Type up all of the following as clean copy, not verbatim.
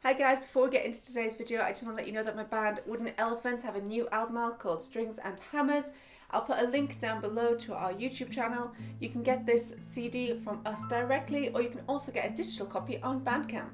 Hi guys, before we get into today's video, I just want to let you know that my band Wooden Elephants have a new album out called Strings and Hammers. I'll put a link down below to our YouTube channel. You can get this CD from us directly, or you can also get a digital copy on Bandcamp.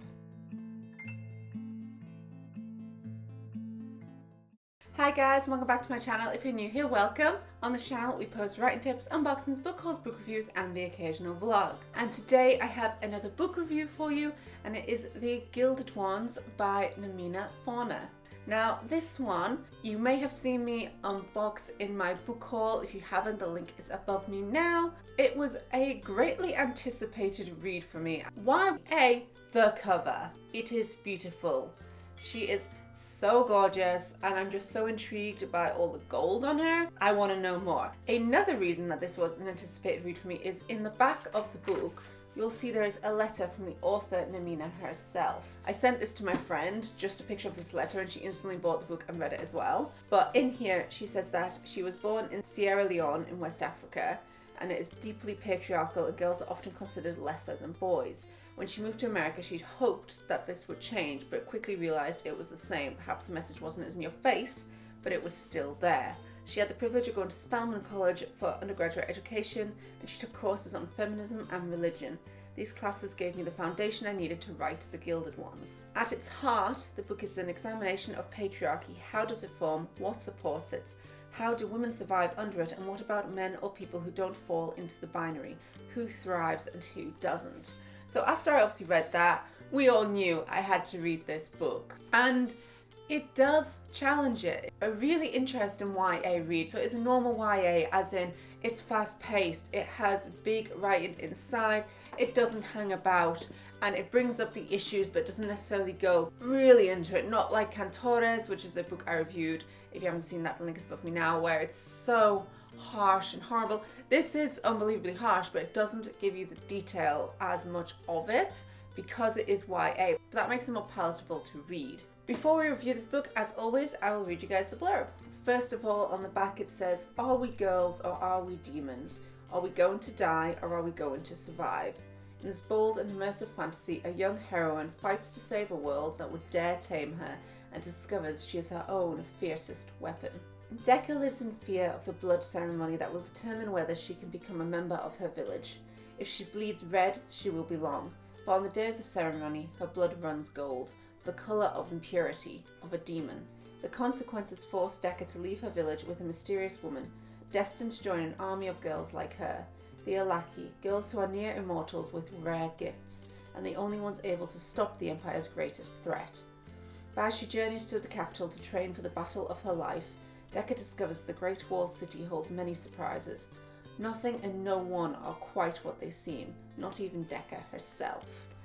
Hi guys, welcome back to my channel. If you're new here, welcome. On this channel we post writing tips, unboxings, book hauls, book reviews and the occasional vlog. And today I have another book review for you, and it is The Gilded Ones by Namina Forna. Now this one, you may have seen me unbox in my book haul. If you haven't, the link is above me now. It was a greatly anticipated read for me. Why? The cover. It is beautiful. She is so gorgeous, and I'm just so intrigued by all the gold on her. I want to know more. Another reason that this was an anticipated read for me is in the back of the book you'll see there is a letter from the author Namina herself. I sent this to my friend, just a picture of this letter, and she instantly bought the book and read it as well. But in here she says that she was born in Sierra Leone in West Africa, and it is deeply patriarchal and girls are often considered lesser than boys. When she moved to America, she'd hoped that this would change, but quickly realised it was the same. Perhaps the message wasn't as in your face, but it was still there. She had the privilege of going to Spelman College for undergraduate education, and she took courses on feminism and religion. These classes gave me the foundation I needed to write The Gilded Ones. At its heart, the book is an examination of patriarchy. How does it form? What supports it? How do women survive under it? And what about men or people who don't fall into the binary? Who thrives and who doesn't? So after I obviously read that, we all knew I had to read this book. And it does challenge it. A really interesting YA read. So it's a normal YA, as in it's fast paced, it has big writing inside, it doesn't hang about, and it brings up the issues but doesn't necessarily go really into it. Not like Cantores, which is a book I reviewed. If you haven't seen that, the link is above me now, where it's so harsh and horrible. This is unbelievably harsh, but it doesn't give you the detail as much of it because it is YA. But that makes it more palatable to read. Before we review this book, as always, I will read you guys the blurb. First of all, on the back it says, "Are we girls or are we demons? Are we going to die or are we going to survive?" In this bold and immersive fantasy, a young heroine fights to save a world that would dare tame her and discovers she is her own fiercest weapon. Decca lives in fear of the blood ceremony that will determine whether she can become a member of her village. If she bleeds red, she will belong. But on the day of the ceremony, her blood runs gold, the colour of impurity, of a demon. The consequences force Decca to leave her village with a mysterious woman, destined to join an army of girls like her. The Alaki, girls who are near immortals with rare gifts, and the only ones able to stop the Empire's greatest threat. But as she journeys to the capital to train for the battle of her life, Decca discovers the Great Walled City holds many surprises. Nothing and no one are quite what they seem, not even Decca herself.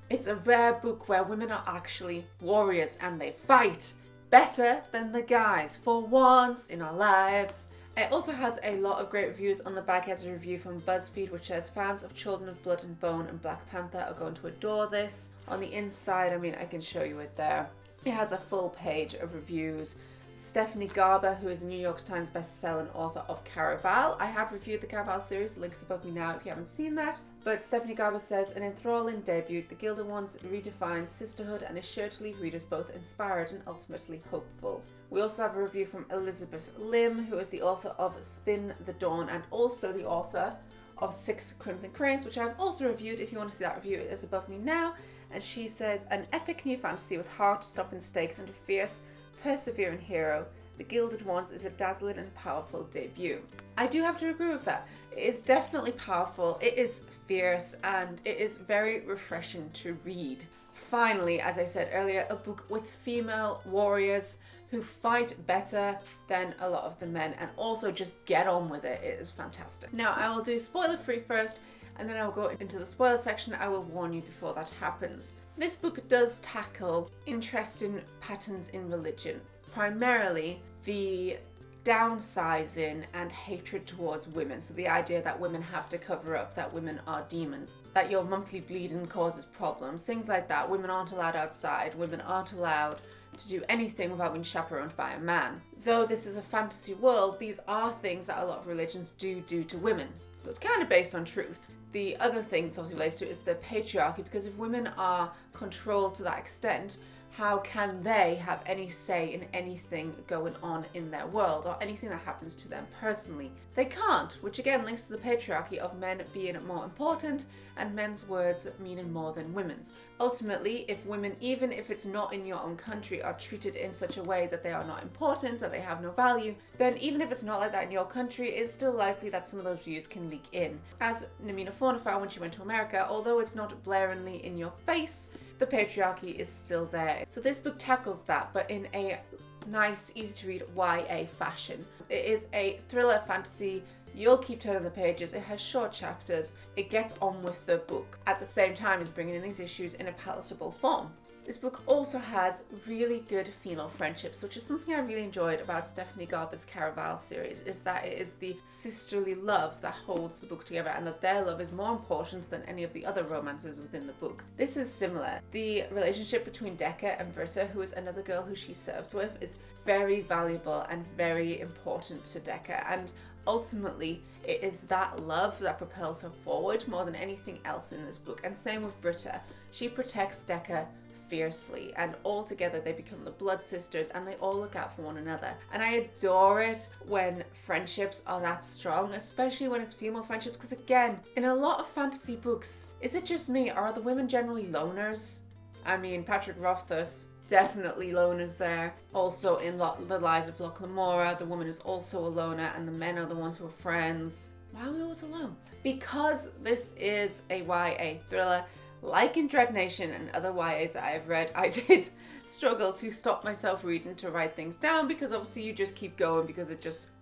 It's a rare book where women are actually warriors and they fight better than the guys for once in our lives. It also has a lot of great reviews. On the back has a review from BuzzFeed which says fans of Children of Blood and Bone and Black Panther are going to adore this. On the inside, I mean, I can show you it there. It has a full page of reviews. Stephanie Garber, who is a New York Times best-selling author of Caraval. I have reviewed the Caraval series, the link's above me now if you haven't seen that. But Stephanie Garber says, an enthralling debut, The Gilded Ones redefines sisterhood and is sure to leave readers both inspired and ultimately hopeful. We also have a review from Elizabeth Lim, who is the author of Spin the Dawn and also the author of Six Crimson Cranes, which I've also reviewed. If you want to see that review, it is above me now. And she says, an epic new fantasy with heart-stopping stakes and a fierce, persevering hero, The Gilded Ones is a dazzling and powerful debut. I do have to agree with that. It is definitely powerful, it is fierce, and it is very refreshing to read. Finally, as I said earlier, a book with female warriors who fight better than a lot of the men and also just get on with it. It is fantastic. Now I will do spoiler free first, and then I'll go into the spoiler section. I will warn you before that happens. This book does tackle interesting patterns in religion, primarily the downsizing and hatred towards women. So the idea that women have to cover up, that women are demons, that your monthly bleeding causes problems, things like that. Women aren't allowed outside, women aren't allowed to do anything without being chaperoned by a man. Though this is a fantasy world, these are things that a lot of religions do to women. So it's kind of based on truth. The other thing this also relates to is the patriarchy, because if women are controlled to that extent, how can they have any say in anything going on in their world or anything that happens to them personally? They can't, which again links to the patriarchy of men being more important and men's words meaning more than women's. Ultimately, if women, even if it's not in your own country, are treated in such a way that they are not important, that they have no value, then even if it's not like that in your country, it's still likely that some of those views can leak in. As Namina Forna found when she went to America, although it's not blaringly in your face, the patriarchy is still there. So this book tackles that, but in a nice, easy to read YA fashion. It is a thriller fantasy. You'll keep turning the pages. It has short chapters. It gets on with the book at the same time as bringing in these issues in a palatable form. This book also has really good female friendships, which is something I really enjoyed about Stephanie Garber's Caraval series, is that it is the sisterly love that holds the book together and that their love is more important than any of the other romances within the book. This is similar. The relationship between Decca and Britta, who is another girl who she serves with, is very valuable and very important to Decca, and ultimately it is that love that propels her forward more than anything else in this book. And same with Britta. She protects Decca fiercely, and all together they become the blood sisters and they all look out for one another. And I adore it when friendships are that strong, especially when it's female friendships, because again, in a lot of fantasy books, is it just me or are the women generally loners? I mean, Patrick Rothfuss, definitely loners there. Also in The Lies of Locke Lamora, the woman is also a loner and the men are the ones who are friends. Why are we always alone? Because this is a YA thriller. Like in Dread Nation and other YAs that I have read, I did struggle to stop myself reading to write things down, because obviously you just keep going because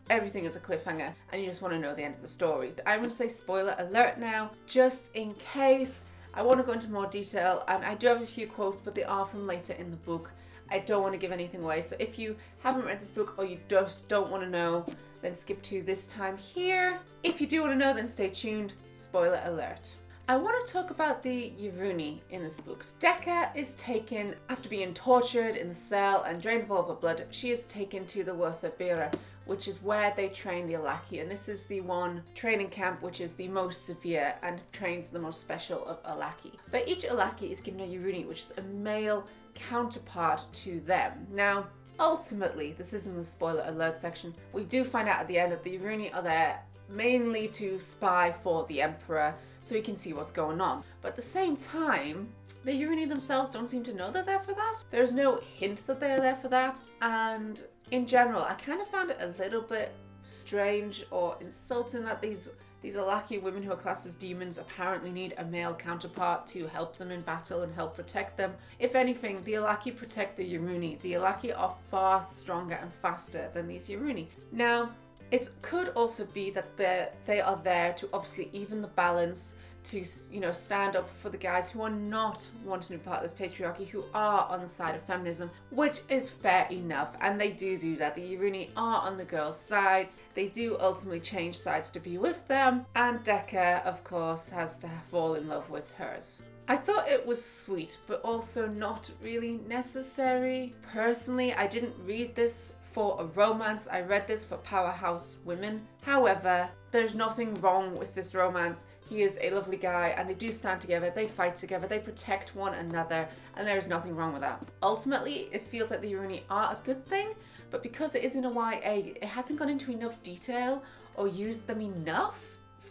everything is a cliffhanger and you just want to know the end of the story. I'm going to say spoiler alert now, just in case. I want to go into more detail, and I do have a few quotes, but they are from later in the book. I don't want to give anything away, so if you haven't read this book or you just don't want to know, then skip to this time here. If you do want to know, then stay tuned. Spoiler alert. I want to talk about the Yuruni in this book. Decca is taken, after being tortured in the cell and drained of all of her blood, she is taken to the Wothabira, which is where they train the Alaki. And this is the one training camp which is the most severe and trains the most special of Alaki. But each Alaki is given a Yuruni, which is a male counterpart to them. Now, ultimately, this is in the spoiler alert section, we do find out at the end that the Yuruni are there mainly to spy for the Emperor, so he can see what's going on. But at the same time, the Yuruni themselves don't seem to know they're there for that. There's no hint that they're there for that. And in general, I kind of found it a little bit strange or insulting that these Alaki women who are classed as demons apparently need a male counterpart to help them in battle and help protect them. If anything, the Alaki protect the Yuruni. The Alaki are far stronger and faster than these Yuruni. Now, it could also be that they are there to obviously even the balance, to, you know, stand up for the guys who are not wanting to be part of this patriarchy, who are on the side of feminism, which is fair enough. And they do that. The Yuruni are on the girls' sides. They do ultimately change sides to be with them. And Decca, of course, has to fall in love with hers. I thought it was sweet, but also not really necessary. Personally, I didn't read this for a romance. I read this for powerhouse women. However, there's nothing wrong with this romance. He is a lovely guy and they do stand together, they fight together, they protect one another, and there is nothing wrong with that. Ultimately, it feels like the Yuruni are a good thing, but because it is in a YA, it hasn't gone into enough detail or used them enough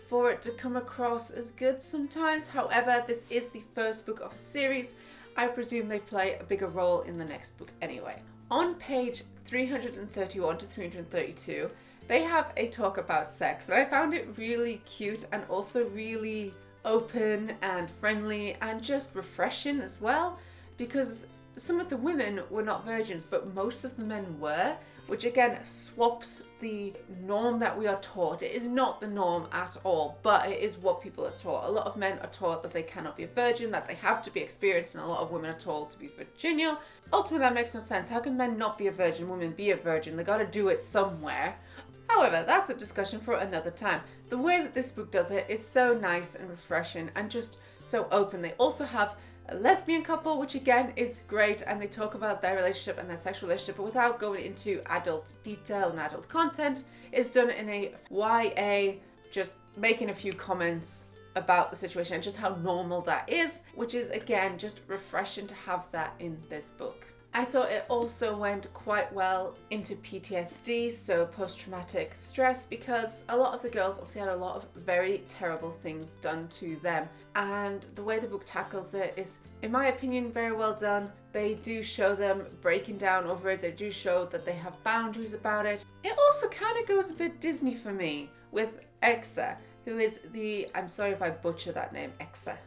for it to come across as good sometimes. However, this is the first book of a series. I presume they play a bigger role in the next book anyway. On page 331 to 332, they have a talk about sex, and I found it really cute and also really open and friendly and just refreshing as well, because some of the women were not virgins, but most of the men were, which again swaps the norm that we are taught. It is not the norm at all, but it is what people are taught. A lot of men are taught that they cannot be a virgin, that they have to be experienced, and a lot of women are told to be virginal. Ultimately, that makes no sense. How can men not be a virgin, women be a virgin? They gotta do it somewhere. However, that's a discussion for another time. The way that this book does it is so nice and refreshing and just so open. They also have a lesbian couple, which again is great, and they talk about their relationship and their sexual relationship, but without going into adult detail and adult content. It's done in a YA, just making a few comments about the situation and just how normal that is, which is again just refreshing to have that in this book. I thought it also went quite well into PTSD, so post-traumatic stress, because a lot of the girls obviously had a lot of very terrible things done to them. And the way the book tackles it is, in my opinion, very well done. They do show them breaking down over it. They do show that they have boundaries about it. It also kind of goes a bit Disney for me with Exa, who is I'm sorry if I butcher that name, Exa.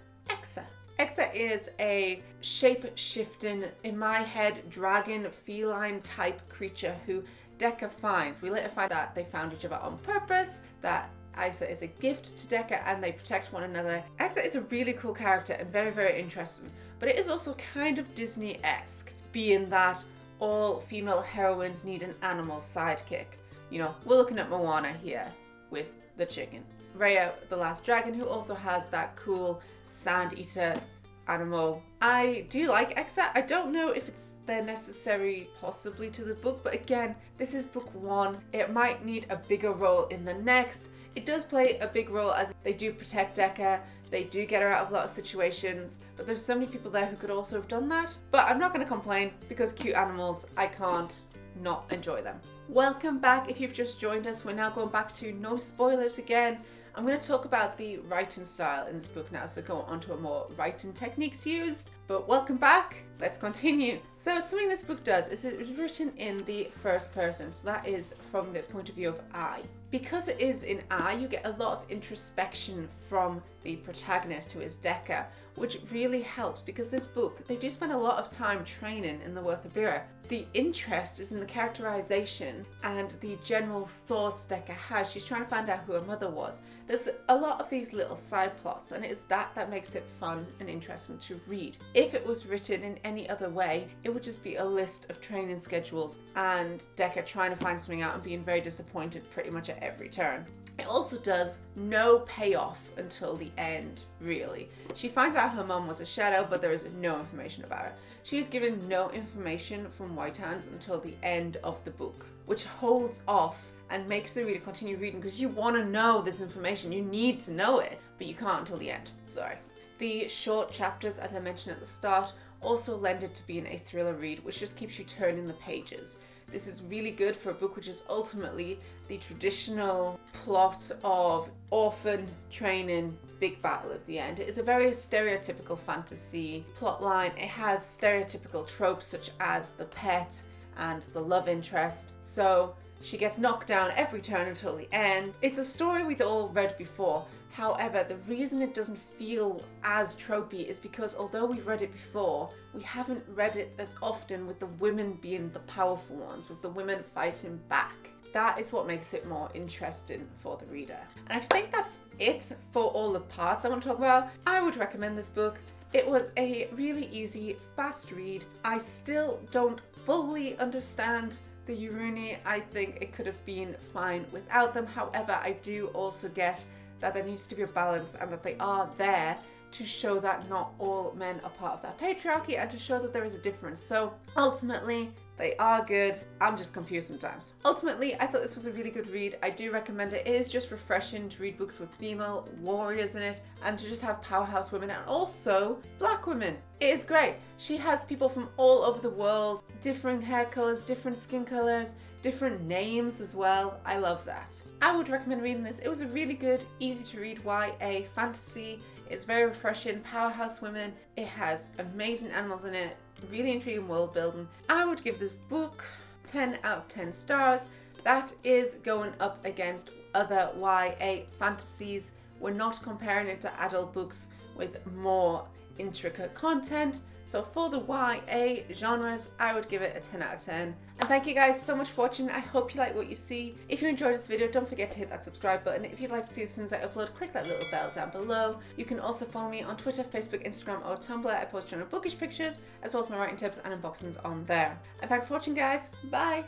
Exa is a shape-shifting, in my head, dragon, feline type creature who Decca finds. We later find that they found each other on purpose, that Exa is a gift to Decca and they protect one another. Exa is a really cool character and very, very interesting, but it is also kind of Disney-esque, being that all female heroines need an animal sidekick. You know, we're looking at Moana here with the chicken. Raya, the last dragon, who also has that cool sand eater animal. I do like Exa. I don't know if they're necessary possibly to the book, but again, this is book one. It might need a bigger role in the next. It does play a big role as they do protect Decca. They do get her out of a lot of situations, but there's so many people there who could also have done that. But I'm not going to complain because cute animals, I can't not enjoy them. Welcome back if you've just joined us. We're now going back to no spoilers again. I'm going to talk about the writing style in this book now, so go on to a more writing techniques used. But welcome back. Let's continue. So something this book does is it was written in the first person, so that is from the point of view of I. Because it is in I, you get a lot of introspection from the protagonist, who is Decca, which really helps because this book, they do spend a lot of time training in the Werther. The interest is in the characterization and the general thoughts Decca has. She's trying to find out who her mother was. There's a lot of these little side plots, and it is that makes it fun and interesting to read. If it was written in any other way, it would just be a list of training schedules and Decca trying to find something out and being very disappointed pretty much at every turn. It also does no payoff until the end, really. She finds out her mum was a shadow, but there is no information about her. She is given no information from White Hands until the end of the book, which holds off and makes the reader continue reading because you want to know this information. You need to know it, but you can't until the end. Sorry. The short chapters, as I mentioned at the start, also lend it to being a thriller read, which just keeps you turning the pages. This is really good for a book which is ultimately the traditional plot of orphan training, big battle at the end. It is a very stereotypical fantasy plotline. It has stereotypical tropes such as the pet and the love interest. So she gets knocked down every turn until the end. It's a story we've all read before. However, the reason it doesn't feel as tropey is because although we've read it before, we haven't read it as often with the women being the powerful ones, with the women fighting back. That is what makes it more interesting for the reader. And I think that's it for all the parts I want to talk about. I would recommend this book. It was a really easy, fast read. I still don't fully understand the Uruni. I think it could have been fine without them. However, I do also get that there needs to be a balance and that they are there to show that not all men are part of that patriarchy and to show that there is a difference. So ultimately, they are good. I'm just confused sometimes. Ultimately, I thought this was a really good read. I do recommend it. It is just refreshing to read books with female warriors in it and to just have powerhouse women and also black women. It is great. She has people from all over the world, different hair colors, different skin colors, different names as well. I love that. I would recommend reading this. It was a really good, easy to read YA fantasy. It's very refreshing, powerhouse women. It has amazing animals in it, really intriguing world building. I would give this book 10 out of 10 stars. That is going up against other YA fantasies. We're not comparing it to adult books with more intricate content. So for the YA genres, I would give it a 10 out of 10. And thank you guys so much for watching. I hope you like what you see. If you enjoyed this video, don't forget to hit that subscribe button. If you'd like to see as soon as I upload, click that little bell down below. You can also follow me on Twitter, Facebook, Instagram, or Tumblr. I post general bookish pictures, as well as my writing tips and unboxings on there. And thanks for watching, guys. Bye!